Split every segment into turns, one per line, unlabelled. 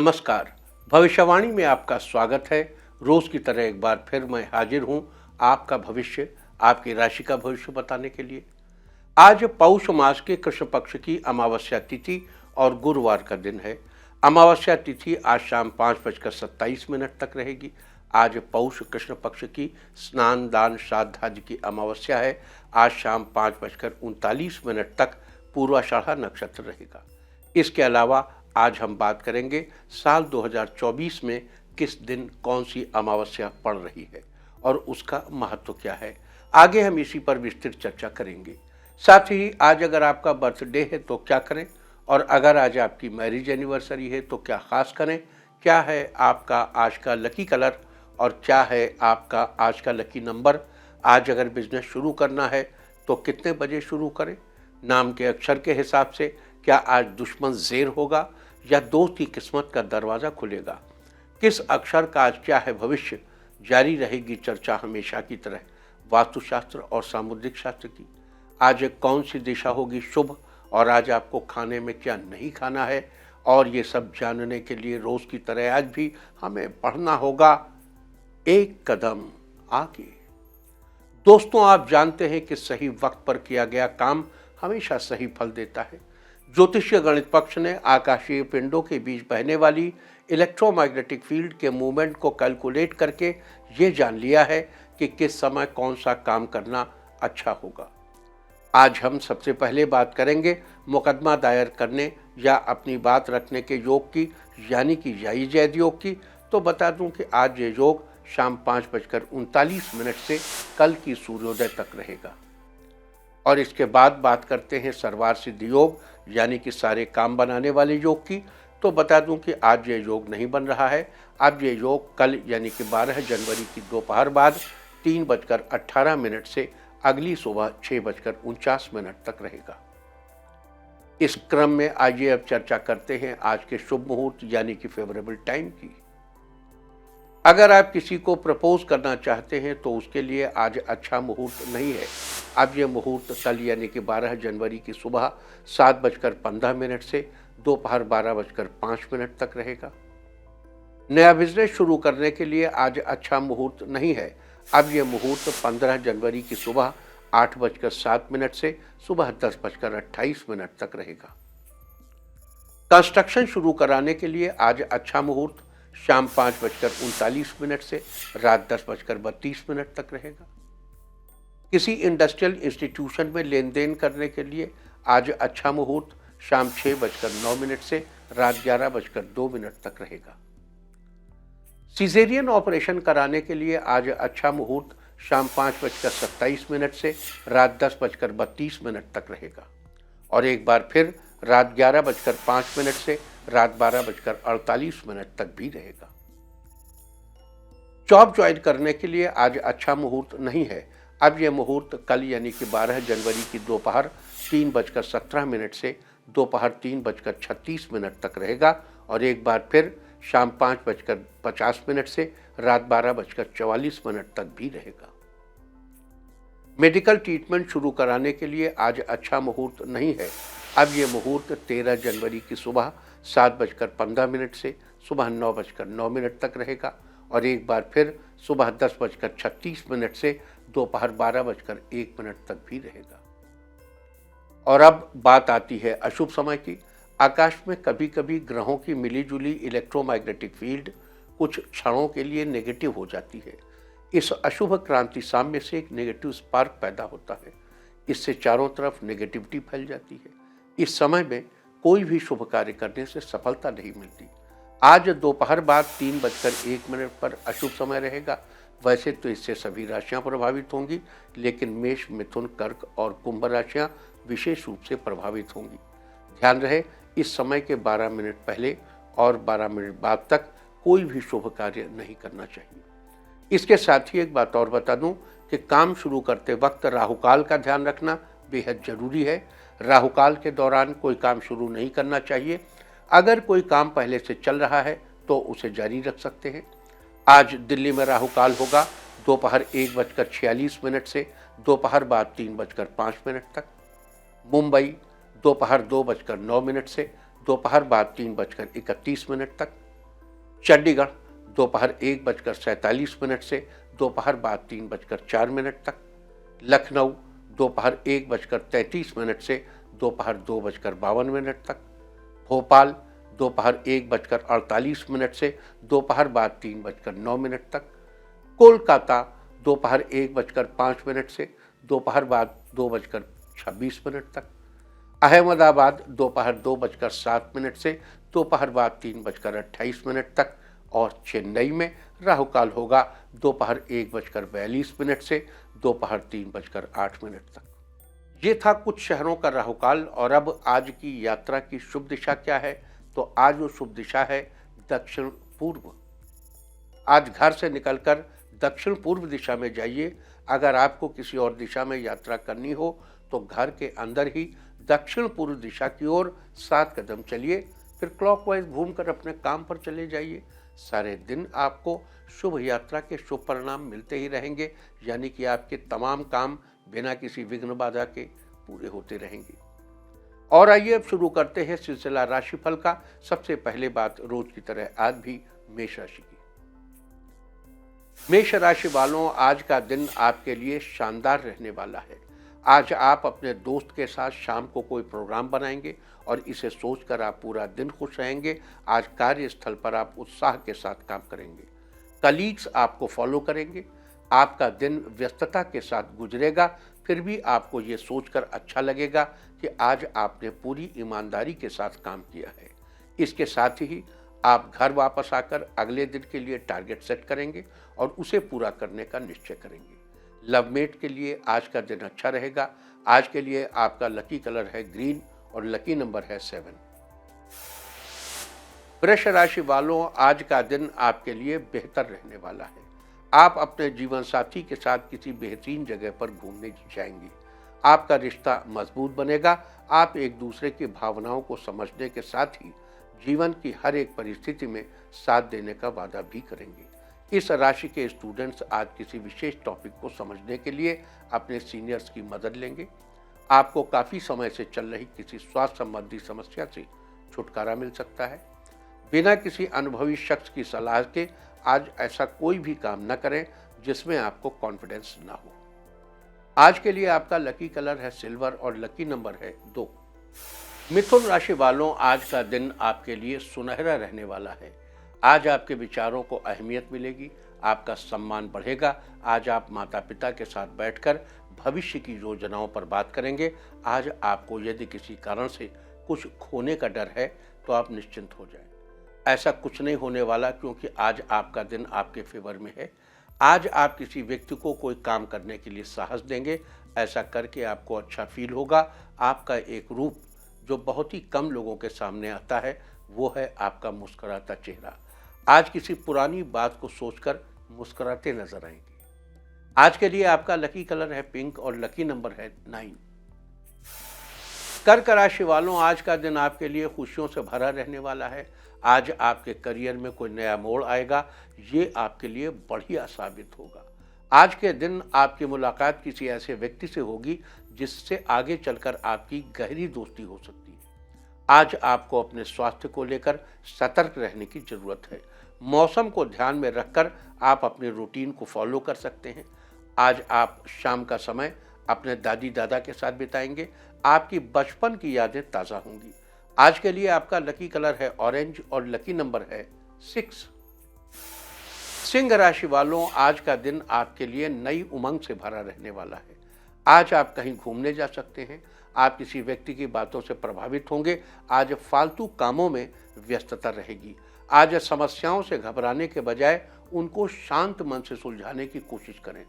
नमस्कार। भविष्यवाणी में आपका स्वागत है। रोज की तरह एक बार फिर मैं हाजिर हूं आपका भविष्य, आपकी राशि का भविष्य बताने के लिए। आज पौष मास के कृष्ण पक्ष की अमावस्या तिथि और गुरुवार का दिन है। अमावस्या तिथि आज शाम 5:27 तक रहेगी। आज पौष कृष्ण पक्ष की स्नान दान श्राद्ध आदि की अमावस्या है। आज शाम 5:39 तक पूर्वाषाढ़ा नक्षत्र रहेगा। इसके अलावा आज हम बात करेंगे साल 2024 में किस दिन कौन सी अमावस्या पड़ रही है और उसका महत्व क्या है। आगे हम इसी पर विस्तृत चर्चा करेंगे। साथ ही आज अगर आपका बर्थडे है तो क्या करें, और अगर आज आपकी मैरिज एनिवर्सरी है तो क्या खास करें, क्या है आपका आज का लकी कलर और क्या है आपका आज का लकी नंबर। आज अगर बिजनेस शुरू करना है तो कितने बजे शुरू करें, नाम के अक्षर के हिसाब से क्या आज दुश्मन ज़ेर होगा या दोस्त की किस्मत का दरवाज़ा खुलेगा, किस अक्षर का आज क्या है भविष्य। जारी रहेगी चर्चा हमेशा की तरह वास्तुशास्त्र और सामुद्रिक शास्त्र की। आज कौन सी दिशा होगी शुभ और आज आपको खाने में क्या नहीं खाना है, और ये सब जानने के लिए रोज़ की तरह आज भी हमें पढ़ना होगा एक कदम आगे। दोस्तों, आप जानते हैं कि सही वक्त पर किया गया काम हमेशा सही फल देता है। ज्योतिषीय गणित पक्ष ने आकाशीय पिंडों के बीच बहने वाली इलेक्ट्रोमैग्नेटिक फील्ड के मूवमेंट को कैलकुलेट करके ये जान लिया है कि किस समय कौन सा काम करना अच्छा होगा। आज हम सबसे पहले बात करेंगे मुकदमा दायर करने या अपनी बात रखने के योग की, यानी कि याई जैद योग की। तो बता दूं कि आज ये योग शाम 5:39 से कल की सूर्योदय तक रहेगा। और इसके बाद बात करते हैं सर्वार सिद्धि योग, यानी कि सारे काम बनाने वाले योग की। तो बता दूं कि आज ये योग नहीं बन रहा है। अब ये योग कल यानी कि 12 जनवरी की दोपहर बाद 3:18 से अगली सुबह 6:49 तक रहेगा। इस क्रम में आइए अब चर्चा करते हैं आज के शुभ मुहूर्त यानी कि फेवरेबल टाइम की। अगर आप किसी को प्रपोज करना चाहते हैं तो उसके लिए आज अच्छा मुहूर्त नहीं है। अब यह मुहूर्त कल यानी कि 12 जनवरी की सुबह 7:15 से दोपहर 12:05 तक रहेगा। नया बिजनेस शुरू करने के लिए आज अच्छा मुहूर्त नहीं है। अब यह मुहूर्त 15 जनवरी की सुबह 8:07 से सुबह 10:28 तक रहेगा। कंस्ट्रक्शन शुरू कराने के लिए आज अच्छा मुहूर्त शाम 5:39 से रात 10:32 तक रहेगा। किसी इंडस्ट्रियल इंस्टीट्यूशन में लेन देन करने के लिए आज अच्छा मुहूर्त शाम 6:09 से रात 11:02 तक रहेगा। सिजेरियन ऑपरेशन कराने के लिए आज अच्छा मुहूर्त शाम 5:27 से रात 10:32 तक रहेगा। और एक बार फिर रात 11:05 से रात 12:48 तक भी रहेगा। जॉब ज्वाइन करने के लिए आज अच्छा मुहूर्त नहीं है। अब यह मुहूर्त कल यानी कि 12 जनवरी की दोपहर 3:17 से दोपहर 3:36 तक रहेगा। और एक बार फिर शाम 5:50 से रात 12:44 तक भी रहेगा। मेडिकल ट्रीटमेंट शुरू कराने के लिए आज अच्छा मुहूर्त नहीं है। अब यह मुहूर्त 13 जनवरी की सुबह 7:15 से सुबह 9:09 तक रहेगा। और एक बार फिर सुबह 10:36 से दोपहर 12:01 तक भी रहेगा। और अब बात आती है अशुभ समय की। आकाश में कभी कभी ग्रहों की मिलीजुली इलेक्ट्रोमैग्नेटिक फील्ड कुछ क्षणों के लिए नेगेटिव हो जाती है। इस अशुभ क्रांति साम्य से एक नेगेटिव स्पार्क पैदा होता है। इससे चारों तरफ नेगेटिविटी फैल जाती है। इस समय में कोई भी शुभ कार्य करने से सफलता नहीं मिलती। आज दोपहर बाद 3:01 पर अशुभ समय रहेगा। वैसे तो इससे सभी राशियां प्रभावित होंगी, लेकिन मेष, मिथुन, कर्क और कुंभ राशियां विशेष रूप से प्रभावित होंगी। ध्यान रहे, इस समय के 12 मिनट पहले और 12 मिनट बाद तक कोई भी शुभ कार्य नहीं करना चाहिए। इसके साथ ही एक बात और बता दूं कि काम शुरू करते वक्त राहुकाल का ध्यान रखना बेहद जरूरी है। राहुकाल के दौरान कोई काम शुरू नहीं करना चाहिए। अगर कोई काम पहले से चल रहा है तो उसे जारी रख सकते हैं। आज दिल्ली में राहुकाल होगा दोपहर 1:46 से दोपहर बाद 3:05 तक। मुंबई दोपहर 2:09 से दोपहर बाद 3:31 तक। चंडीगढ़ दोपहर 1:47 से दोपहर बाद 3:04 तक, लखनऊ दोपहर 1:33 से दोपहर 2:52 तक, भोपाल दोपहर 1:48 से दोपहर बाद 3:09 तक, कोलकाता दोपहर 1:05 से दोपहर बाद 2:26 तक, अहमदाबाद दोपहर 2:07 से दोपहर बाद 3:28 तक और चेन्नई में राहु काल होगा दोपहर 1:42 से दोपहर 3:08 तक। ये था कुछ शहरों का राहु काल। और अब आज की यात्रा की शुभ दिशा क्या है? तो आज वो शुभ दिशा है दक्षिण पूर्व। आज घर से निकलकर दक्षिण पूर्व दिशा में जाइए। अगर आपको किसी और दिशा में यात्रा करनी हो तो घर के अंदर ही दक्षिण पूर्व दिशा की ओर 7 कदम चलिए, फिर क्लॉकवाइज घूमकर अपने काम पर चले जाइए। सारे दिन आपको शुभ यात्रा के शुभ परिणाम मिलते ही रहेंगे, यानी कि आपके तमाम काम बिना किसी विघ्न बाधा के पूरे होते रहेंगे। और आइए अब शुरू करते हैं सिलसिला राशिफल का। सबसे पहले बात रोज की तरह आज भी मेष राशि की। मेष राशि वालों, आज का दिन आपके लिए शानदार रहने वाला है। आज आप अपने दोस्त के साथ शाम को कोई प्रोग्राम बनाएंगे और इसे सोचकर आप पूरा दिन खुश रहेंगे। आज कार्यस्थल पर आप उत्साह के साथ काम करेंगे। कलीग्स आपको फॉलो करेंगे। आपका दिन व्यस्तता के साथ गुजरेगा, फिर भी आपको ये सोचकर अच्छा लगेगा कि आज आपने पूरी ईमानदारी के साथ काम किया है। इसके साथ ही आप घर वापस आकर अगले दिन के लिए टारगेट सेट करेंगे और उसे पूरा करने का निश्चय करेंगे। लवमेट के लिए आज का दिन अच्छा रहेगा। आज के लिए आपका लकी कलर है ग्रीन और लकी नंबर है 7। वृष राशि वालों, आज का दिन आपके लिए बेहतर रहने वाला है। आप अपने जीवन साथी के साथ किसी बेहतरीन जगह पर घूमने जाएंगे। आपका रिश्ता मजबूत बनेगा। आप एक दूसरे की भावनाओं को समझने के साथ ही जीवन की हर एक परिस्थिति में साथ देने का वादा भी करेंगे। इस राशि के स्टूडेंट्स आज किसी विशेष टॉपिक को समझने के लिए अपने सीनियर्स की मदद लेंगे। आपको काफ़ी समय से चल रही किसी स्वास्थ्य संबंधी समस्या से छुटकारा मिल सकता है। बिना किसी अनुभवी शख्स की सलाह के आज ऐसा कोई भी काम न करें जिसमें आपको कॉन्फिडेंस ना हो। आज के लिए आपका लकी कलर है सिल्वर और लकी नंबर है 2। मिथुन राशि वालों, आज का दिन आपके लिए सुनहरा रहने वाला है। आज आपके विचारों को अहमियत मिलेगी। आपका सम्मान बढ़ेगा। आज आप माता पिता के साथ बैठकर भविष्य की योजनाओं पर बात करेंगे। आज आपको यदि किसी कारण से कुछ खोने का डर है तो आप निश्चिंत हो जाएं। ऐसा कुछ नहीं होने वाला, क्योंकि आज आपका दिन आपके फेवर में है। आज आप किसी व्यक्ति को कोई काम करने के लिए साहस देंगे। ऐसा करके आपको अच्छा फील होगा। आपका एक रूप जो बहुत ही कम लोगों के सामने आता है वो है आपका मुस्कुराता चेहरा। आज किसी पुरानी बात को सोचकर मुस्कुराते नजर आएंगे। आज के लिए आपका लकी कलर है पिंक और लकी नंबर है 9। कर्क राशि वालों, आज का दिन आपके लिए खुशियों से भरा रहने वाला है। आज आपके करियर में कोई नया मोड़ आएगा। ये आपके लिए बढ़िया साबित होगा। आज के दिन आपकी मुलाकात किसी ऐसे व्यक्ति से होगी जिससे आगे चलकर आपकी गहरी दोस्ती हो सकती है। आज आपको अपने स्वास्थ्य को लेकर सतर्क रहने की जरूरत है। मौसम को ध्यान में रखकर आप अपने रूटीन को फॉलो कर सकते हैं। आज आप शाम का समय अपने दादी दादा के साथ बिताएंगे। आपकी बचपन की यादें ताज़ा होंगी। आज के लिए आपका लकी कलर है ऑरेंज और लकी नंबर है 6। सिंह राशि वालों, आज का दिन आपके लिए नई उमंग से भरा रहने वाला है। आज आप कहीं घूमने जा सकते हैं। आप किसी व्यक्ति की बातों से प्रभावित होंगे। आज फालतू कामों में व्यस्तता रहेगी। आज समस्याओं से घबराने के बजाय उनको शांत मन से सुलझाने की कोशिश करें।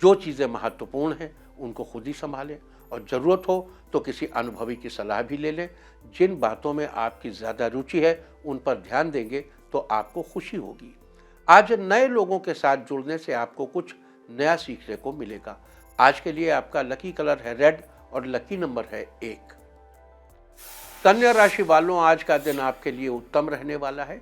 जो चीज़ें महत्वपूर्ण हैं उनको खुद ही संभालें और ज़रूरत हो तो किसी अनुभवी की सलाह भी ले लें। जिन बातों में आपकी ज़्यादा रुचि है उन पर ध्यान देंगे तो आपको खुशी होगी। आज नए लोगों के साथ जुड़ने से आपको कुछ नया सीखने को मिलेगा। आज के लिए आपका लकी कलर है रेड और लकी नंबर है 1। कन्या राशि वालों, आज का दिन आपके लिए उत्तम रहने वाला है।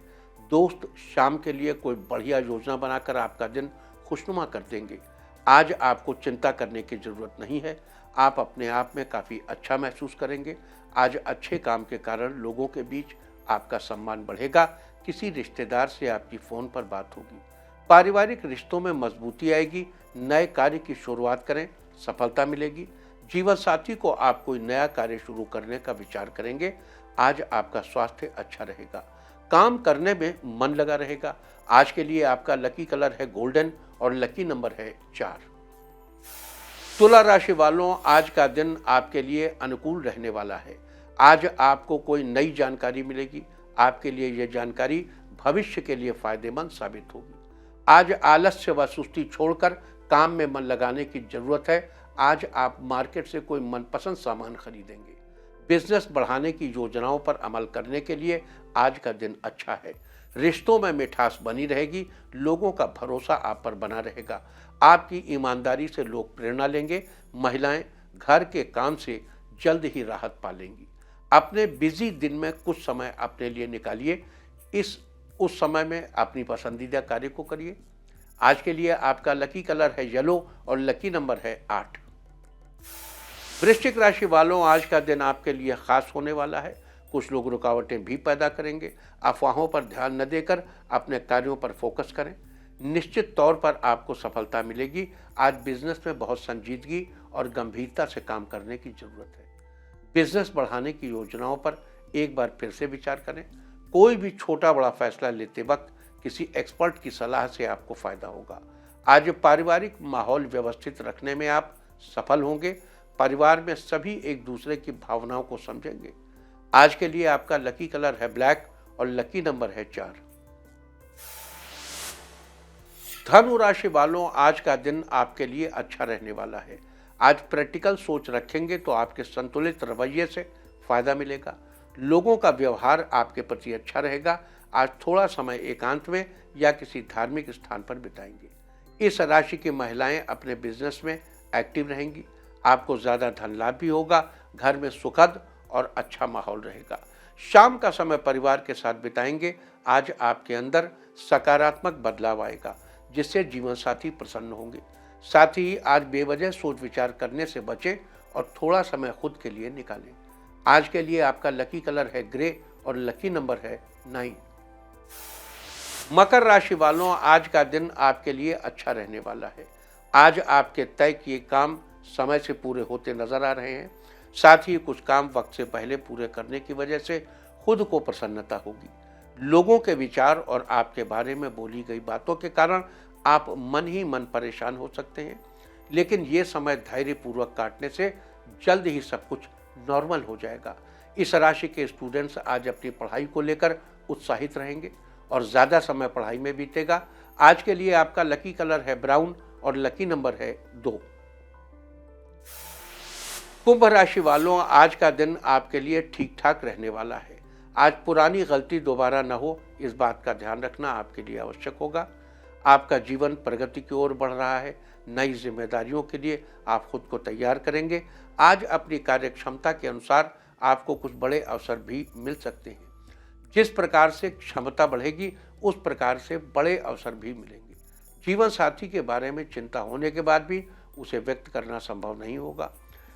दोस्त शाम के लिए कोई बढ़िया योजना बनाकर आपका दिन खुशनुमा कर देंगे। आज आपको चिंता करने की जरूरत नहीं है। आप अपने आप में काफ़ी अच्छा महसूस करेंगे। आज अच्छे काम के कारण लोगों के बीच आपका सम्मान बढ़ेगा। किसी रिश्तेदार से आपकी फ़ोन पर बात होगी। पारिवारिक रिश्तों में मजबूती आएगी। नए कार्य की शुरुआत करें, सफलता मिलेगी। जीवन साथी को आप कोई नया कार्य शुरू करने का विचार करेंगे। आज आपका स्वास्थ्य अच्छा रहेगा। काम करने में मन लगा रहेगा। आज के लिए आपका लकी कलर है गोल्डन और लकी नंबर है 4। तुला राशि वालों, आज का दिन आपके लिए अनुकूल रहने वाला है। आज आपको कोई नई जानकारी मिलेगी। आपके लिए यह जानकारी भविष्य के लिए फायदेमंद साबित होगी। आज आलस्य व सुस्ती छोड़कर काम में मन लगाने की जरूरत है। आज आप मार्केट से कोई मनपसंद सामान खरीदेंगे। बिजनेस बढ़ाने की योजनाओं पर अमल करने के लिए आज का दिन अच्छा है। रिश्तों में मिठास बनी रहेगी। लोगों का भरोसा आप पर बना रहेगा। आपकी ईमानदारी से लोग प्रेरणा लेंगे। महिलाएं घर के काम से जल्द ही राहत पा लेंगी। अपने बिजी दिन में कुछ समय अपने लिए निकालिए। उस समय में अपनी पसंदीदा कार्य को करिए। आज के लिए आपका लकी कलर है येलो और लकी नंबर है 8। वृश्चिक राशि वालों, आज का दिन आपके लिए खास होने वाला है। कुछ लोग रुकावटें भी पैदा करेंगे। अफवाहों पर ध्यान न देकर अपने कार्यों पर फोकस करें। निश्चित तौर पर आपको सफलता मिलेगी। आज बिजनेस में बहुत संजीदगी और गंभीरता से काम करने की जरूरत है। बिजनेस बढ़ाने की योजनाओं पर एक बार फिर से विचार करें। कोई भी छोटा बड़ा फैसला लेते वक्त किसी एक्सपर्ट की सलाह से आपको फायदा होगा। आज पारिवारिक माहौल व्यवस्थित रखने में आप सफल होंगे। परिवार में सभी एक दूसरे की भावनाओं को समझेंगे। आज के लिए आपका लकी कलर है ब्लैक और लकी नंबर है 4। धनु राशि वालों, आज का दिन आपके लिए अच्छा रहने वाला है। आज प्रैक्टिकल सोच रखेंगे तो आपके संतुलित रवैये से फायदा मिलेगा। लोगों का व्यवहार आपके प्रति अच्छा रहेगा। आज थोड़ा समय एकांत में या किसी धार्मिक स्थान पर बिताएंगे। इस राशि की महिलाएं अपने बिजनेस में एक्टिव रहेंगी। आपको ज़्यादा धन लाभ भी होगा। घर में सुखद और अच्छा माहौल रहेगा। शाम का समय परिवार के साथ बिताएंगे। आज आपके अंदर सकारात्मक बदलाव आएगा, जिससे जीवन साथी प्रसन्न होंगे। साथ ही आज बेवजह सोच विचार करने से बचें और थोड़ा समय खुद के लिए निकालें। आज के लिए आपका लकी कलर है ग्रे और लकी नंबर है 9। मकर राशि वालों, आज का दिन आपके लिए अच्छा रहने वाला है। आज आपके तय किए काम समय से पूरे होते नजर आ रहे हैं। साथ ही कुछ काम वक्त से पहले पूरे करने की वजह से खुद को प्रसन्नता होगी। लोगों के विचार और आपके बारे में बोली गई बातों के कारण आप मन ही मन परेशान हो सकते हैं, लेकिन ये समय धैर्यपूर्वक काटने से जल्द ही सब कुछ नॉर्मल हो जाएगा। इस राशि के स्टूडेंट्स आज अपनी पढ़ाई को लेकर उत्साहित रहेंगे और ज़्यादा समय पढ़ाई में बीतेगा। आज के लिए आपका लकी कलर है ब्राउन और लकी नंबर है 2। कुंभ राशि वालों, आज का दिन आपके लिए ठीक ठाक रहने वाला है। आज पुरानी गलती दोबारा न हो, इस बात का ध्यान रखना आपके लिए आवश्यक होगा। आपका जीवन प्रगति की ओर बढ़ रहा है। नई जिम्मेदारियों के लिए आप खुद को तैयार करेंगे। आज अपनी कार्य क्षमता के अनुसार आपको कुछ बड़े अवसर भी मिल सकते हैं। जिस प्रकार से क्षमता बढ़ेगी उस प्रकार से बड़े अवसर भी मिलेंगे। जीवन साथी के बारे में चिंता होने के बाद भी उसे व्यक्त करना संभव नहीं होगा।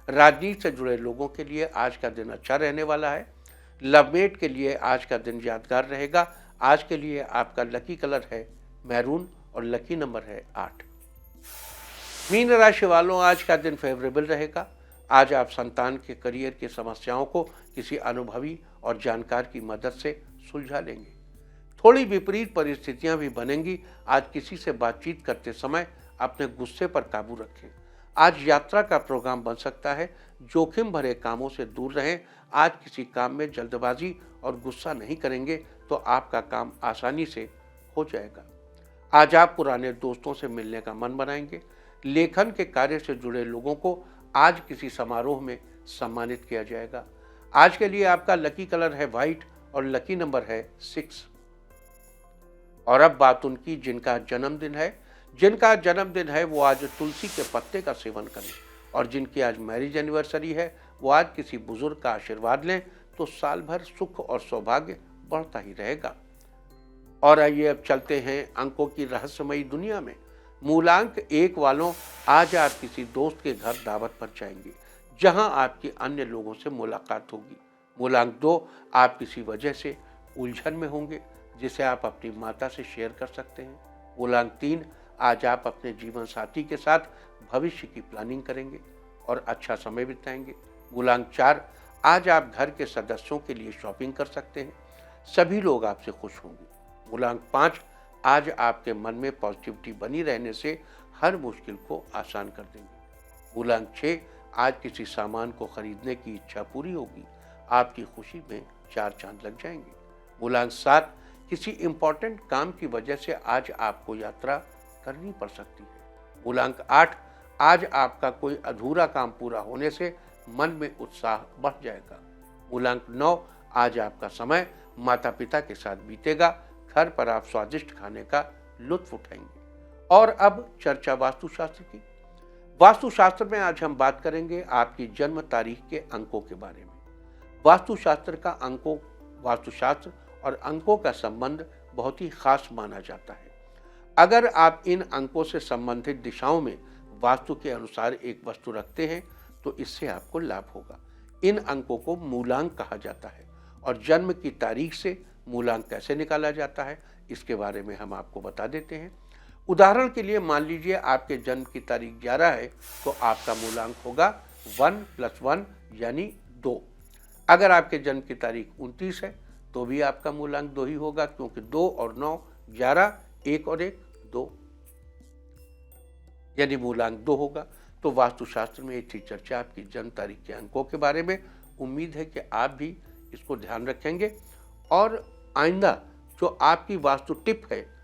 राजनीति से जुड़े लोगों के लिए आज का दिन अच्छा रहने वाला है। लवमेट के लिए आज का दिन यादगार रहेगा। आज के लिए आपका लकी कलर है मैरून और लकी नंबर है 8। मीन राशि वालों, आज का दिन फेवरेबल रहेगा। आज आप संतान के करियर की समस्याओं को किसी अनुभवी और जानकार की मदद से सुलझा लेंगे। थोड़ी विपरीत परिस्थितियां भी बनेंगी। आज किसी से बातचीत करते समय अपने गुस्से पर काबू रखें। आज यात्रा का प्रोग्राम बन सकता है। जोखिम भरे कामों से दूर रहें। आज किसी काम में जल्दबाजी और गुस्सा नहीं करेंगे तो आपका काम आसानी से हो जाएगा। आज आप पुराने दोस्तों से मिलने का मन बनाएंगे। लेखन के कार्य से जुड़े लोगों को आज किसी समारोह में सम्मानित किया जाएगा। आज के लिए आपका लकी कलर है व्हाइट और लकी नंबर है 6। और अब बात उनकी जिनका जन्मदिन है वो आज तुलसी के पत्ते का सेवन करें। और जिनकी आज मैरिज एनिवर्सरी है वो आज किसी बुजुर्ग का आशीर्वाद लें तो साल भर सुख और सौभाग्य बढ़ता ही रहेगा। और आइए अब चलते हैं अंकों की रहस्यमयी दुनिया में। मूलांक 1 वालों, आज आप किसी दोस्त के घर दावत पर जाएंगे जहां आपकी अन्य लोगों से मुलाकात होगी। मूलांक 2, आप किसी वजह से उलझन में होंगे जिसे आप अपनी माता से शेयर कर सकते हैं। मूलांक 3, आज आप अपने जीवन साथी के साथ भविष्य की प्लानिंग करेंगे और अच्छा समय बिताएंगे। मूलांक 4, आज आप घर के सदस्यों के लिए शॉपिंग कर सकते हैं, सभी लोग आपसे खुश होंगे। मूलांक 5, आज आपके मन में पॉजिटिविटी बनी रहने से हर मुश्किल को आसान कर देंगे। मूलांक 6, आज किसी सामान को खरीदने की इच्छा पूरी होगी, आपकी खुशी में 4 चांद लग जाएंगे। मूलांक 7, किसी इंपॉर्टेंट काम की वजह से आज आपको यात्रा करनी पड़ सकती है। मूलांक 8, आज आपका कोई अधूरा काम पूरा होने से मन में उत्साह बढ़ जाएगा। मूलांक 9, आज आपका समय माता पिता के साथ बीतेगा, घर पर आप स्वादिष्ट खाने का लुत्फ उठाएंगे। और अब चर्चा वास्तुशास्त्र की। वास्तुशास्त्र में आज हम बात करेंगे आपकी जन्म तारीख के अंकों के बारे में। वास्तुशास्त्र और अंकों का संबंध बहुत ही खास माना जाता है। अगर आप इन अंकों से संबंधित दिशाओं में वास्तु के अनुसार एक वस्तु रखते हैं तो इससे आपको लाभ होगा। इन अंकों को मूलांक कहा जाता है और जन्म की तारीख से मूलांक कैसे निकाला जाता है इसके बारे में हम आपको बता देते हैं। उदाहरण के लिए मान लीजिए आपके जन्म की तारीख 11 है तो आपका मूलांक होगा 1 + 1 यानी 2। अगर आपके जन्म की तारीख 29 है तो भी आपका मूलांक 2 ही होगा, क्योंकि 2 और 9 11, 1 और 1 2, यानी मूलांक 2 होगा। तो वास्तुशास्त्र में ये थी चर्चा आपकी जन्म तारीख के अंकों के बारे में। उम्मीद है कि आप भी इसको ध्यान रखेंगे और आइंदा जो आपकी वास्तु टिप है,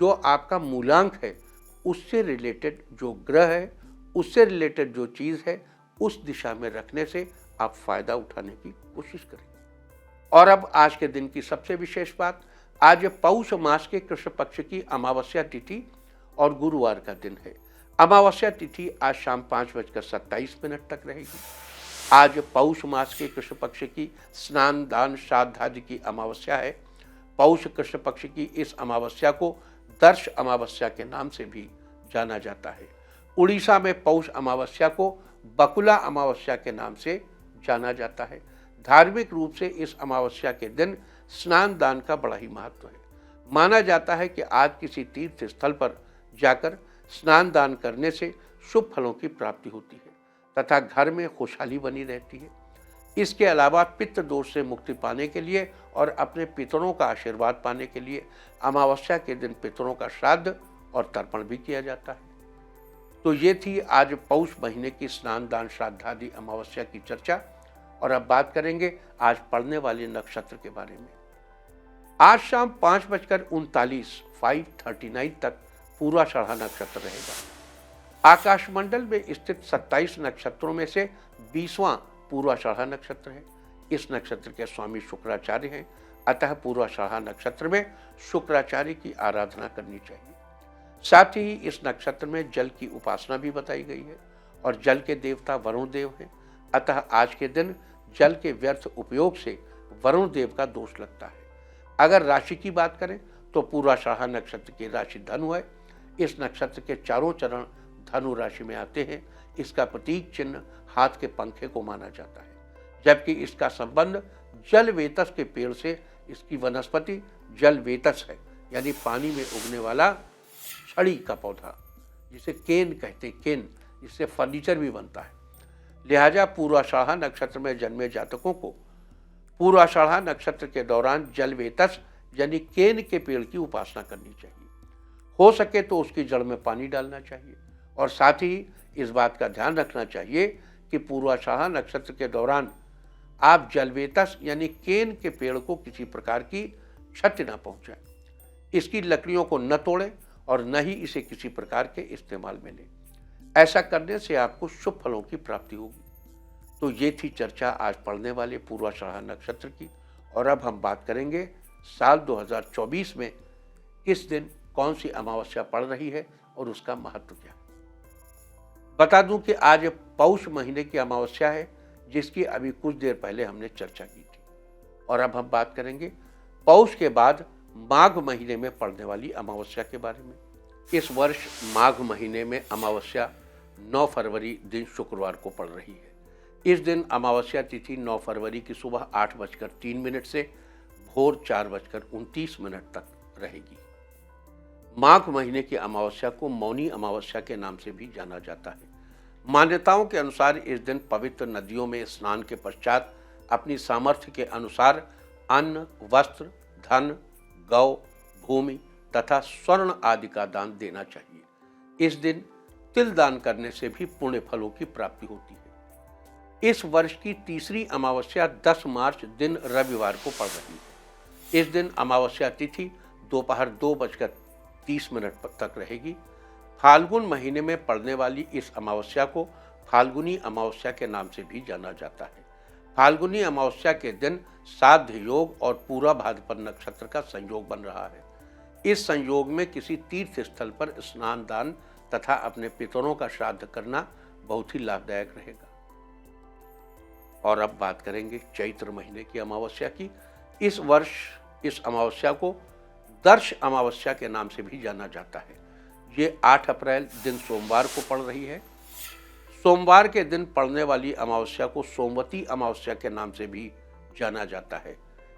जो आपका मूलांक है, उससे रिलेटेड जो ग्रह है, उससे रिलेटेड जो चीज़ है, उस दिशा में रखने से आप फायदा उठाने की कोशिश करेंगे। और अब आज के दिन की सबसे विशेष बात, आज पौष मास के कृष्ण पक्ष की अमावस्या तिथि और गुरुवार का दिन है। अमावस्या तिथि आज शाम 5:27 तक रहेगी। आज पौष मास के कृष्ण पक्ष की स्नान दान श्राद्ध आदि की अमावस्या है। पौष कृष्ण पक्ष की इस अमावस्या को दर्श अमावस्या के नाम से भी जाना जाता है। उड़ीसा में पौष अमावस्या को बकुला अमावस्या के नाम से जाना जाता है। धार्मिक रूप से इस अमावस्या के दिन स्नान दान का बड़ा ही महत्व है। माना जाता है कि आज किसी तीर्थ स्थल पर जाकर स्नान दान करने से शुभ फलों की प्राप्ति होती है तथा घर में खुशहाली बनी रहती है। इसके अलावा पितृ दोष से मुक्ति पाने के लिए और अपने पितरों का आशीर्वाद पाने के लिए अमावस्या के दिन पितरों का श्राद्ध और तर्पण भी किया जाता है। तो ये थी आज पौष महीने की स्नान दान श्राद्ध आदि अमावस्या की चर्चा। और अब बात करेंगे आज पड़ने वाले नक्षत्र के बारे में। आज शाम 5:39 5:39 तक पूर्वाषाढ़ा नक्षत्र रहेगा। आकाशमंडल में स्थित 27 नक्षत्रों में से 20वां पूर्वाषाढ़ा नक्षत्र है। इस नक्षत्र के स्वामी शुक्राचार्य हैं, अतः पूर्वाषाढ़ा नक्षत्र में शुक्राचार्य की आराधना करनी चाहिए। साथ ही इस नक्षत्र में जल की उपासना भी बताई गई है और जल के देवता वरुण देव हैं, अतः आज के दिन जल के व्यर्थ उपयोग से वरुण देव का दोष लगता है। अगर राशि की बात करें तो पूर्वाषाढ़ा नक्षत्र की राशि धनु है। इस नक्षत्र के चारों चरण धनु राशि में आते हैं। इसका प्रतीक चिन्ह हाथ के पंखे को माना जाता है, जबकि इसका संबंध जल वेतस के पेड़ से, इसकी वनस्पति जल वेतस है, यानी पानी में उगने वाला छड़ी का पौधा, जिसे केन कहते हैं, केन, जिससे फर्नीचर भी बनता है। लिहाजा पूर्वाषाढ़ा नक्षत्र में जन्मे जातकों को पूर्वाषाढ़ा नक्षत्र के दौरान जल वेतस यानी केन के पेड़ की उपासना करनी चाहिए। हो सके तो उसकी जड़ में पानी डालना चाहिए और साथ ही इस बात का ध्यान रखना चाहिए कि पूर्वाषाढ़ा नक्षत्र के दौरान आप जलवेतस यानी केन के पेड़ को किसी प्रकार की क्षति न पहुंचाएं। इसकी लकड़ियों को न तोड़ें और न ही इसे किसी प्रकार के इस्तेमाल में लें। ऐसा करने से आपको शुभ फलों की प्राप्ति होगी। तो ये थी चर्चा आज पड़ने वाले पूर्वाषाढ़ा नक्षत्र की। और अब हम बात करेंगे साल 2024 में किस दिन कौन सी अमावस्या पड़ रही है और उसका महत्व क्या है। बता दूं कि आज पौष महीने की अमावस्या है, जिसकी अभी कुछ देर पहले हमने चर्चा की थी। और अब हम बात करेंगे पौष के बाद माघ महीने में पड़ने वाली अमावस्या के बारे में। इस वर्ष माघ महीने में अमावस्या 9 फरवरी दिन शुक्रवार को पड़ रही है। इस दिन अमावस्या तिथि 9 फरवरी की सुबह 8:03 से भोर 4:29 तक रहेगी। माघ महीने की अमावस्या को मौनी अमावस्या के नाम से भी जाना जाता है। मान्यताओं के अनुसार इस दिन पवित्र नदियों में स्नान के पश्चात अपनी सामर्थ्य के अनुसार अन्न, वस्त्र, धन, गौ, भूमि तथा स्वर्ण आदि का दान देना चाहिए। इस दिन तिल दान करने से भी पुण्य फलों की प्राप्ति होती है। इस वर्ष की तीसरी अमावस्या 10 मार्च दिन रविवार को पड़ रही है। इस दिन अमावस्या तिथि दोपहर 2:30 तक रहेगी। फाल्गुन महीने में पड़ने वाली इस अमावस्या को फाल्गुनी अमावस्या के नाम से भी जाना जाता है। फाल्गुनी अमावस्या के दिन साध्य योग और पूरा भाद्रपद नक्षत्र का संयोग बन रहा है। इस संयोग में किसी तीर्थ स्थल पर स्नान दान तथा अपने पितरों का श्राद्ध करना बहुत ही लाभदायक रहेगा। और अब बात करेंगे चैत्र महीने की अमावस्या की। इस वर्ष इस अमावस्या को दर्श अमावस्या के नाम से भी जाना जाता है। ये 8 अप्रैल दिन सोमवार को पड़ रही है। सोमवार के दिन पड़ने वाली अमावस्या को सोमवती अमावस्या के नाम से भी जाना जाता है,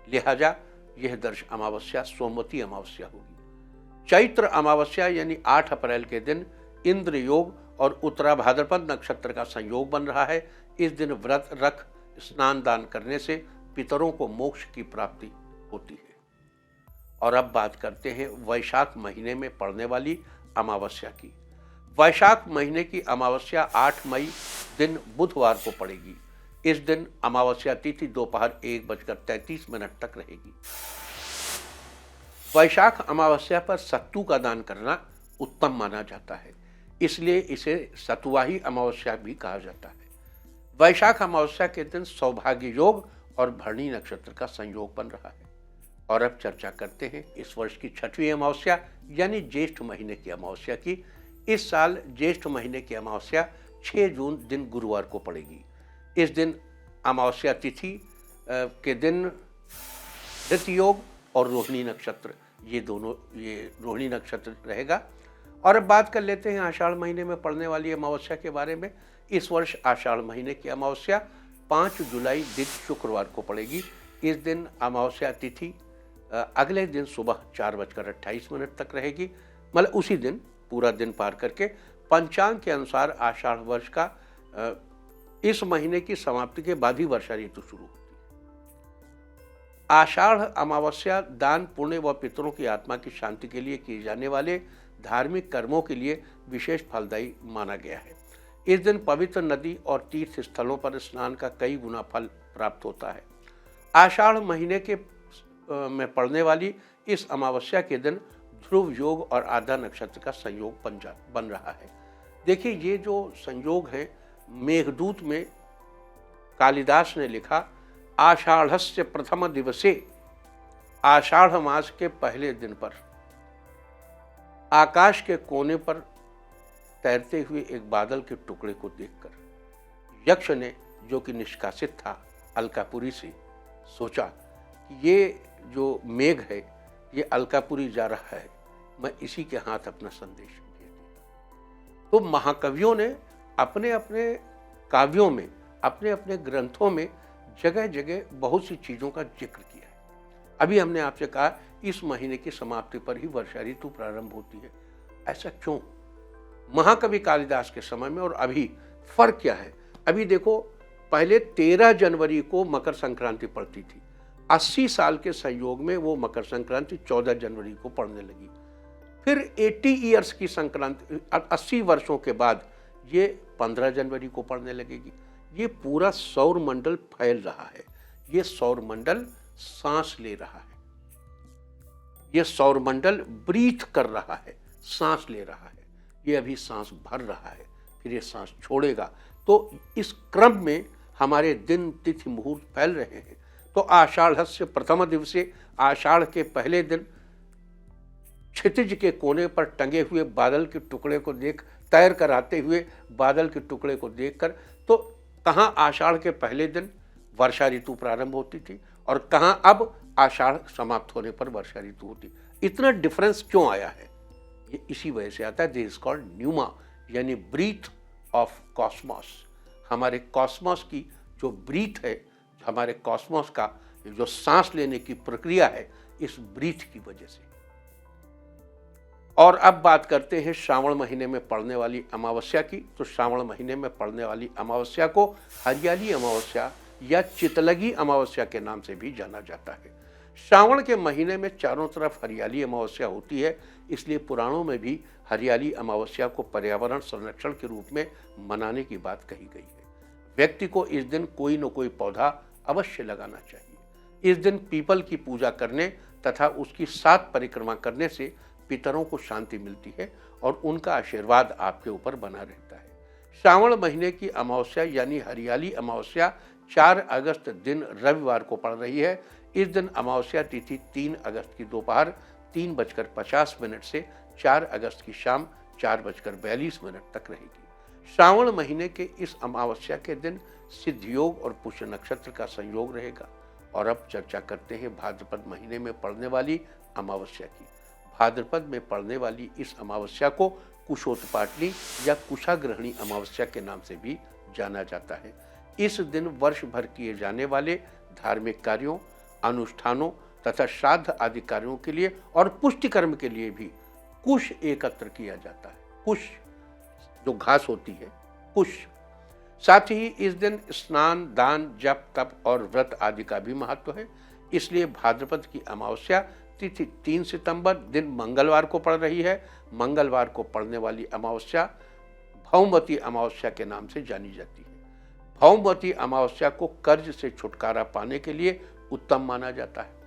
लिहाजा यह दर्श अमावस्या सोमवती अमावस्या होगी। चैत्र अमावस्या यानी 8 अप्रैल के दिन इंद्र योग और उत्तरा भाद्रपद नक्षत्र का संयोग बन रहा है। इस दिन व्रत रख स्नान दान करने से पितरों को मोक्ष की प्राप्ति होती है। और अब बात करते हैं वैशाख महीने में पड़ने वाली अमावस्या की। वैशाख महीने की अमावस्या 8 मई दिन बुधवार को पड़ेगी। इस दिन अमावस्या तिथि दोपहर 1:33 तक रहेगी। वैशाख अमावस्या पर सत्तू का दान करना उत्तम माना जाता है, इसलिए इसे सतुवाही अमावस्या भी कहा जाता है। वैशाख अमावस्या के दिन सौभाग्य योग और भरणी नक्षत्र का संयोग बन रहा है। और अब चर्चा करते हैं इस वर्ष की 6वीं अमावस्या यानी ज्येष्ठ महीने की अमावस्या की। इस साल ज्येष्ठ महीने की अमावस्या 6 जून दिन गुरुवार को पड़ेगी। इस दिन अमावस्या तिथि के दिन धृत योग और रोहिणी नक्षत्र ये रोहिणी नक्षत्र रहेगा। और अब बात कर लेते हैं आषाढ़ महीने में पड़ने वाली अमावस्या के बारे में। इस वर्ष आषाढ़ महीने की अमावस्या 5 जुलाई दिन शुक्रवार को पड़ेगी। इस दिन अमावस्या तिथि अगले दिन सुबह 4:28 तक रहेगी। मतलब उसी दिन पूरा दिन पार करके पंचांग के अनुसार आषाढ़ वर्ष का इस महीने की समाप्ति के बाद ही वर्षा ऋतु शुरू होती है। आषाढ़ अमावस्या दान, पुण्य व पितरों की आत्मा की शांति के लिए किए जाने वाले धार्मिक कर्मों के लिए विशेष फलदायी माना गया है। इस दिन पवित्र नदी और तीर्थ स्थलों पर स्नान का कई गुना फल प्राप्त होता है। आषाढ़ महीने के में पड़ने वाली इस अमावस्या के दिन ध्रुव योग और आधा नक्षत्र का संयोग बन रहा है। देखिए, ये जो संयोग है मेघदूत में कालिदास ने लिखा, आषाढ़स्य प्रथम दिवसे, आषाढ़ मास के पहले दिन पर आकाश के कोने पर तैरते हुए एक बादल के टुकड़े को देखकर यक्ष ने, जो कि निष्कासित था अलकापुरी से, सोचा कि ये जो मेघ है ये अलकापुरी जा रहा है, मैं इसी के हाथ अपना संदेश भेज देता। तो महाकवियों ने अपने अपने काव्यों में, अपने अपने ग्रंथों में जगह जगह बहुत सी चीज़ों का जिक्र किया है। अभी हमने आपसे कहा इस महीने की समाप्ति पर ही वर्षा ऋतु प्रारंभ होती है। ऐसा क्यों? महाकवि कालिदास के समय में और अभी फर्क क्या है? अभी देखो, पहले 13 जनवरी को मकर संक्रांति पड़ती थी। 80 साल के संयोग में वो मकर संक्रांति 14 जनवरी को पड़ने लगी। फिर 80 ईयर्स की संक्रांति 80 वर्षों के बाद ये 15 जनवरी को पड़ने लगेगी। ये पूरा सौर मंडल फैल रहा है। ये सौर मंडल सांस ले रहा है। ये सौर मंडल ब्रीथ कर रहा है, सांस ले रहा है। ये अभी सांस भर रहा है, फिर ये सांस छोड़ेगा। तो इस क्रम में हमारे दिन, तिथि, मुहूर्त फैल रहे हैं। तो आषाढ़स्य प्रथम दिवसे, आषाढ़ के पहले दिन क्षितिज के कोने पर टंगे हुए बादल के टुकड़े को देख, तैर कर आते हुए बादल के टुकड़े को देखकर, तो कहाँ आषाढ़ के पहले दिन वर्षा ऋतु प्रारंभ होती थी और कहाँ अब आषाढ़ समाप्त होने पर वर्षा ऋतु होती। इतना डिफरेंस क्यों आया है? ये इसी वजह से आता है। दिस इज कॉल्ड न्यूमा, यानी ब्रीथ ऑफ कॉस्मोस। हमारे कॉस्मोस की जो ब्रीथ है, हमारे कॉस्मोस का ये जो सांस लेने की प्रक्रिया है इस ब्रीथ की वजह से। और अब बात करते हैं श्रावण महीने में पड़ने वाली अमावस्या की। तो श्रावण महीने में पड़ने वाली अमावस्या को हरियाली अमावस्या या चितलगी अमावस्या के नाम से भी जाना जाता है। श्रावण के महीने में चारों तरफ हरियाली अमावस्या होती है, इसलिए पुराणों में भी हरियाली अमावस्या को पर्यावरण संरक्षण के रूप में मनाने की बात कही गई है। व्यक्ति को इस दिन कोई न कोई पौधा अवश्य लगाना चाहिए। इस दिन पीपल की पूजा करने तथा उसकी 7 परिक्रमा करने से पितरों को शांति मिलती है और उनका आशीर्वाद आपके ऊपर बना रहता है। श्रावण महीने की अमावस्या यानी हरियाली अमावस्या 4 अगस्त दिन रविवार को पड़ रही है। इस दिन अमावस्या तिथि 3 अगस्त की दोपहर 3:50 से 4 अगस्त की शाम 4:42 तक रहेगी। श्रावण महीने के इस अमावस्या के दिन सिद्ध योग और पुष्य नक्षत्र का संयोग रहेगा। और अब चर्चा करते हैं भाद्रपद महीने में पड़ने वाली अमावस्या की। भाद्रपद में पड़ने वाली इस अमावस्या को कुशोत्पाटनी या कुशाग्रहणी अमावस्या के नाम से भी जाना जाता है। इस दिन वर्ष भर किए जाने वाले धार्मिक कार्यों, अनुष्ठानों तथा श्राद्ध आदि कार्यों के लिए और पुष्टि कर्म के लिए भी कुश एकत्र किया जाता है। कुश जो घास होती है, कुश। साथ ही इस दिन स्नान, दान, जप, तप और व्रत आदि का भी महत्व है। इसलिए भाद्रपद की अमावस्या तिथि 3 सितंबर दिन मंगलवार को पड़ रही है। मंगलवार को पड़ने वाली अमावस्या भौमवती अमावस्या के नाम से जानी जाती है। भौमवती अमावस्या को कर्ज से छुटकारा पाने के लिए उत्तम माना जाता है।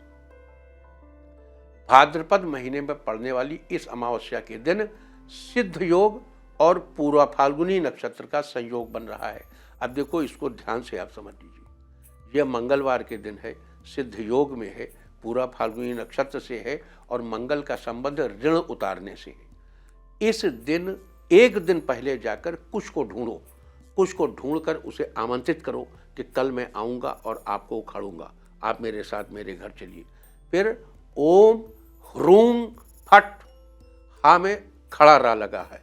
भाद्रपद महीने में पड़ने वाली इस अमावस्या के दिन सिद्ध योग और पूर्वा फाल्गुनी नक्षत्र का संयोग बन रहा है। अब देखो, इसको ध्यान से आप समझ लीजिए। यह मंगलवार के दिन है, सिद्ध योग में है, पूरा फाल्गुनी नक्षत्र से है और मंगल का संबंध ऋण उतारने से है। इस दिन एक दिन पहले जाकर कुश को ढूंढो, कुश को ढूंढकर उसे आमंत्रित करो कि कल मैं आऊँगा और आपको उखाड़ूंगा, आप मेरे साथ मेरे घर चलिए। फिर ओम ह्रूम फट, हा में खड़ा रा लगा है,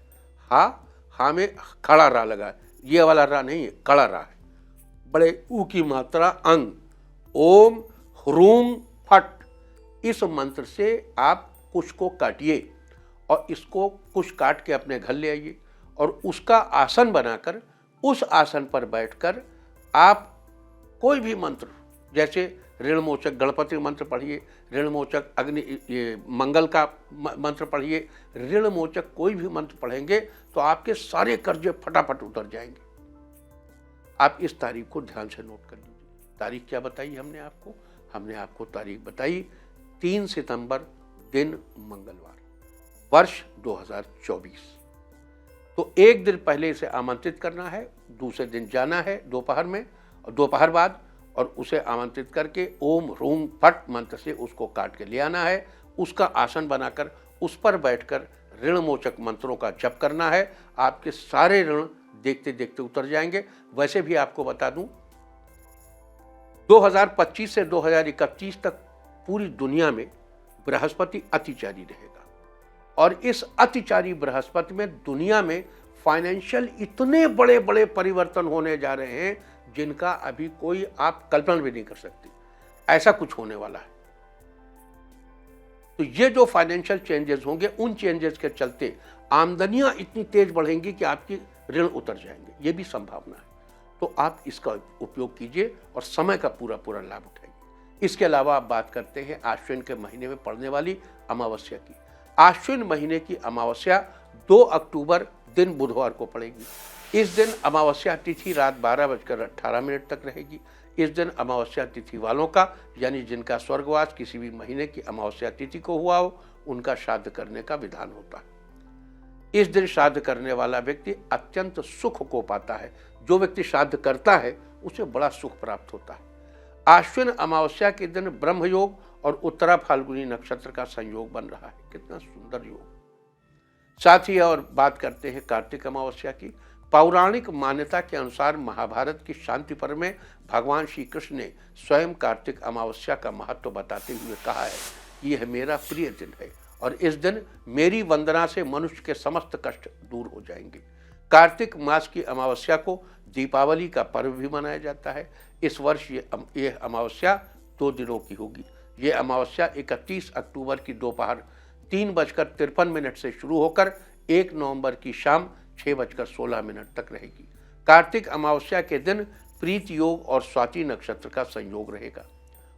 हा में खड़ा रा लगा है, ये वाला रा नहीं है, कड़ा रा है, बड़े ऊ की मात्रा अंग, ओम ह्रूम फट। इस मंत्र से आप कुश को काटिए और इसको कुश काट के अपने घर ले आइए और उसका आसन बनाकर उस आसन पर बैठकर आप कोई भी मंत्र, जैसे ऋणमोचक गणपति मंत्र पढ़िए, ऋणमोचक अग्नि ये मंगल का मंत्र पढ़िए, ऋणमोचक कोई भी मंत्र पढ़ेंगे तो आपके सारे कर्जे फटाफट उतर जाएंगे। आप इस तारीख को ध्यान से नोट कर लीजिए। तारीख क्या बताई हमने आपको तारीख बताई 3 सितंबर दिन मंगलवार, वर्ष 2024। तो एक दिन पहले इसे आमंत्रित करना है, दूसरे दिन जाना है दोपहर में और दोपहर बाद, और उसे आमंत्रित करके ओम ह्रूम फट मंत्र से उसको काट के ले आना है। उसका आसन बनाकर उस पर बैठकर ऋणमोचक मंत्रों का जप करना है। आपके सारे ऋण देखते देखते उतर जाएंगे। वैसे भी आपको बता दूं, 2025 से 2031 तक पूरी दुनिया में बृहस्पति अतिचारी रहेगा और इस अतिचारी बृहस्पति में दुनिया में फाइनेंशियल इतने बड़े बड़े परिवर्तन होने जा रहे हैं जिनका अभी कोई आप कल्पना भी नहीं कर सकते। ऐसा कुछ होने वाला है। तो ये जो फाइनेंशियल चेंजेस होंगे, उन चेंजेस के चलते आमदनियां इतनी तेज बढ़ेंगी कि आपकी ऋण उतर जाएंगे, ये भी संभावना है। तो आप इसका उपयोग कीजिए और समय का पूरा पूरा लाभ उठाइए। इसके अलावा आप बात करते हैं आश्विन के महीने में पड़ने वाली अमावस्या की। आश्विन महीने की अमावस्या 2 अक्टूबर दिन बुधवार को पड़ेगी। इस दिन अमावस्या तिथि रात 12:18 तक रहेगी। इस दिन अमावस्या तिथि वालों का, यानी जिनका स्वर्गवास किसी भी महीने की अमावस्या तिथि को हुआ हो, उनका श्राद्ध करने का विधान होता है। इस दिन श्राद्ध करने वाला व्यक्ति अत्यंत सुख को पाता है। जो व्यक्ति श्राद्ध करता है उसे बड़ा सुख प्राप्त होता है। आश्विन अमावस्या के दिन ब्रह्म योग और उत्तरा फाल्गुनी नक्षत्र का संयोग बन रहा है। कितना सुंदर योग। साथ ही और बात करते हैं कार्तिक अमावस्या की। पौराणिक मान्यता के अनुसार महाभारत की शांति पर्व में भगवान श्री कृष्ण ने स्वयं कार्तिक अमावस्या का महत्व बताते हुए कहा है, यह मेरा प्रिय दिन है और इस दिन मेरी वंदना से मनुष्य के समस्त कष्ट दूर हो जाएंगे। कार्तिक मास की अमावस्या को दीपावली का पर्व भी मनाया जाता है। इस वर्ष ये अमावस्या 2 दिनों की होगी। ये अमावस्या 31 अक्टूबर की दोपहर 3:53 से शुरू होकर 1 नवंबर की शाम 6:16 तक रहेगी। कार्तिक अमावस्या के दिन प्रीत योग और स्वाति नक्षत्र का संयोग रहेगा।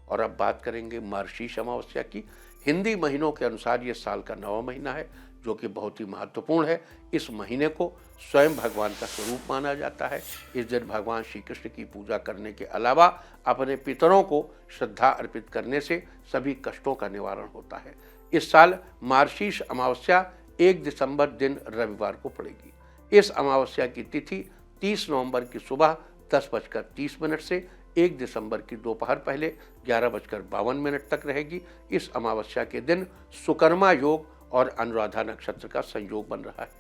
और अब बात करेंगे मार्गशीर्ष अमावस्या की। हिंदी महीनों के अनुसार ये साल का 9वां महीना है, जो कि बहुत ही महत्वपूर्ण है। इस महीने को स्वयं भगवान का स्वरूप माना जाता है। इस दिन भगवान श्री कृष्ण की पूजा करने के अलावा अपने पितरों को श्रद्धा अर्पित करने से सभी कष्टों का निवारण होता है। इस साल मार्गशीर्ष अमावस्या 1 दिसंबर दिन रविवार को पड़ेगी। इस अमावस्या की तिथि 30 नवंबर की सुबह 10:30 से 1 दिसंबर की दोपहर पहले 11:52 तक रहेगी। इस अमावस्या के दिन सुकर्मा योग और अनुराधा नक्षत्र का संयोग बन रहा है।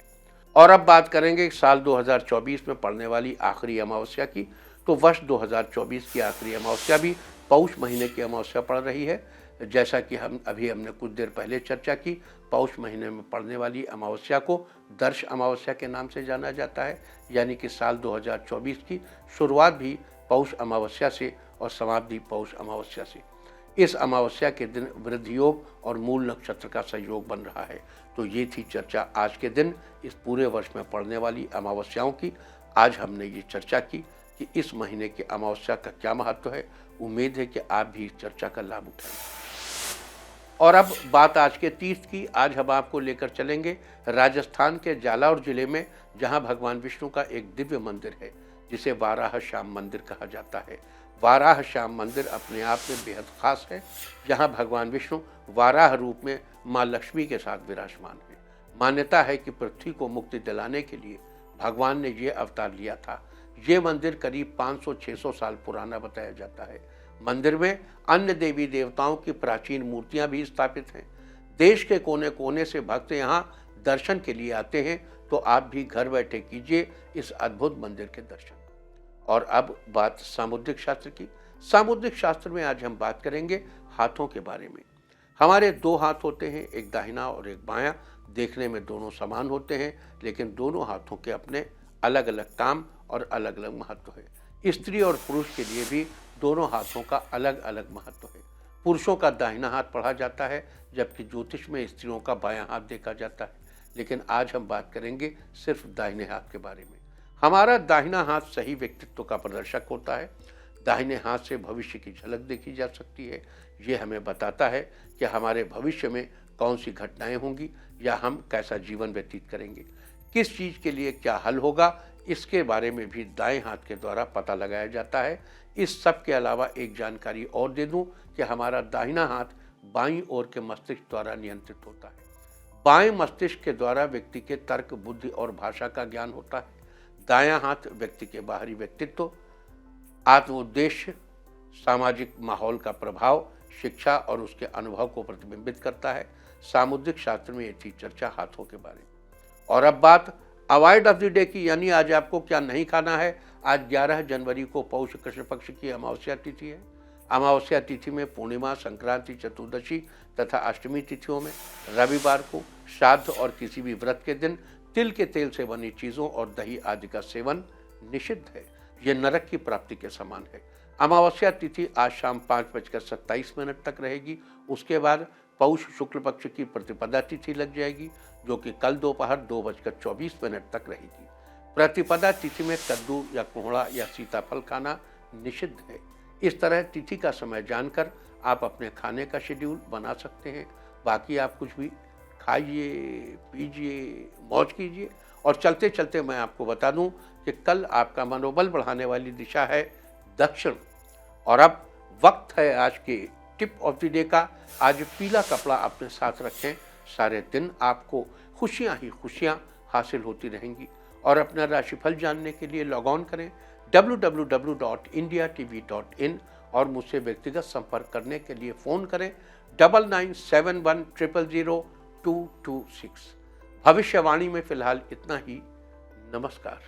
और अब बात करेंगे साल 2024 में पड़ने वाली आखिरी अमावस्या की। तो वर्ष 2024 की आखिरी अमावस्या भी पौष महीने की अमावस्या पड़ रही है। जैसा कि हमने कुछ देर पहले चर्चा की, पौष महीने में पड़ने वाली अमावस्या को दर्श अमावस्या के नाम से जाना जाता है। यानी कि साल 2024 की शुरुआत भी पौष अमावस्या से और समाप्ति पौष अमावस्या से। इस अमावस्या के दिन वृद्धि योग और मूल नक्षत्र का संयोग बन रहा है। तो ये थी चर्चा आज के दिन इस पूरे वर्ष में पड़ने वाली अमावस्याओं की। आज हमने ये चर्चा की कि इस महीने की अमावस्या का क्या महत्व है। उम्मीद है कि आप भी इस चर्चा का लाभ उठाएंगे। और अब बात आज के तीर्थ की। आज हम आपको लेकर चलेंगे राजस्थान के जालौर जिले में, जहां भगवान विष्णु का एक दिव्य मंदिर है, जिसे वाराह श्याम मंदिर कहा जाता है। वाराह श्याम मंदिर अपने आप में बेहद खास है, जहां भगवान विष्णु वाराह रूप में मां लक्ष्मी के साथ विराजमान है। मान्यता है कि पृथ्वी को मुक्ति दिलाने के लिए भगवान ने ये अवतार लिया था। ये मंदिर करीब 500-600 साल पुराना बताया जाता है। मंदिर में अन्य देवी देवताओं की प्राचीन मूर्तियां भी स्थापित हैं। देश के कोने कोने से भक्त यहाँ दर्शन के लिए आते हैं। तो आप भी घर बैठे कीजिए इस अद्भुत मंदिर के दर्शन। और अब बात सामुद्रिक शास्त्र की। सामुद्रिक शास्त्र में आज हम बात करेंगे हाथों के बारे में। हमारे 2 हाथ होते हैं, एक दाहिना और एक बायां। देखने में दोनों समान होते हैं, लेकिन दोनों हाथों के अपने अलग अलग काम और अलग अलग महत्व है। स्त्री और पुरुष के लिए भी दोनों हाथों का अलग अलग महत्व है। पुरुषों का दाहिना हाथ पढ़ा जाता है, जबकि ज्योतिष में स्त्रियों का बायां हाथ देखा जाता है। लेकिन आज हम बात करेंगे सिर्फ दाहिने हाथ के बारे में। हमारा दाहिना हाथ सही व्यक्तित्व का प्रदर्शक होता है। दाहिने हाथ से भविष्य की झलक देखी जा सकती है। ये हमें बताता है कि हमारे भविष्य में कौन सी घटनाएं होंगी या हम कैसा जीवन व्यतीत करेंगे, किस चीज़ के लिए क्या हल होगा, इसके बारे में भी दाएं हाथ के द्वारा पता लगाया जाता है। इस सब के अलावा एक जानकारी और दे दूं कि हमारा दाहिना हाथ बाईं ओर के मस्तिष्क द्वारा नियंत्रित होता है। बाएं मस्तिष्क के द्वारा व्यक्ति के तर्क, बुद्धि और भाषा का ज्ञान होता है। दायां हाथ व्यक्ति के बाहरी व्यक्तित्व, आत्मोद्देश्य, सामाजिक माहौल का प्रभाव, शिक्षा और उसके अनुभव को प्रतिबिंबित करता है। सामुद्रिक शास्त्र में ये थी चर्चा हाथों के बारे में। और अब बात अवॉइड ऑफ द डे की, यानी आज आपको क्या नहीं खाना है। आज 11 जनवरी को पौष कृष्ण पक्ष की अमावस्या तिथि है। अमावस्या तिथि में पूर्णिमा, संक्रांति, चतुर्दशी तथा अष्टमी तिथियों में, रविवार को, श्राद्ध और किसी भी व्रत के दिन तिल के तेल से बनी चीज़ों और दही आदि का सेवन निषिद्ध है। ये नरक की प्राप्ति के समान है। अमावस्या तिथि आज शाम 5:27 तक रहेगी। उसके बाद पौष शुक्ल पक्ष की प्रतिपदा तिथि लग जाएगी, जो कि कल दोपहर 2:24 तक रहेगी। प्रतिपदा तिथि में कद्दू या कोहड़ा या सीताफल खाना निषिद्ध है। इस तरह तिथि का समय जानकर आप अपने खाने का शेड्यूल बना सकते हैं। बाकी आप कुछ भी खाइए, पीजिए, मौज कीजिए। और चलते चलते मैं आपको बता दूं कि कल आपका मनोबल बढ़ाने वाली दिशा है दक्षिण। और अब वक्त है आज के टिप ऑफ द डे का। आज पीला कपड़ा अपने साथ रखें। सारे दिन आपको खुशियां ही खुशियां हासिल होती रहेंगी। और अपना राशिफल जानने के लिए लॉग ऑन करें www.indiatv.in और मुझसे व्यक्तिगत संपर्क करने के लिए फ़ोन करें 9971000226। भविष्यवाणी में फिलहाल इतना ही। नमस्कार।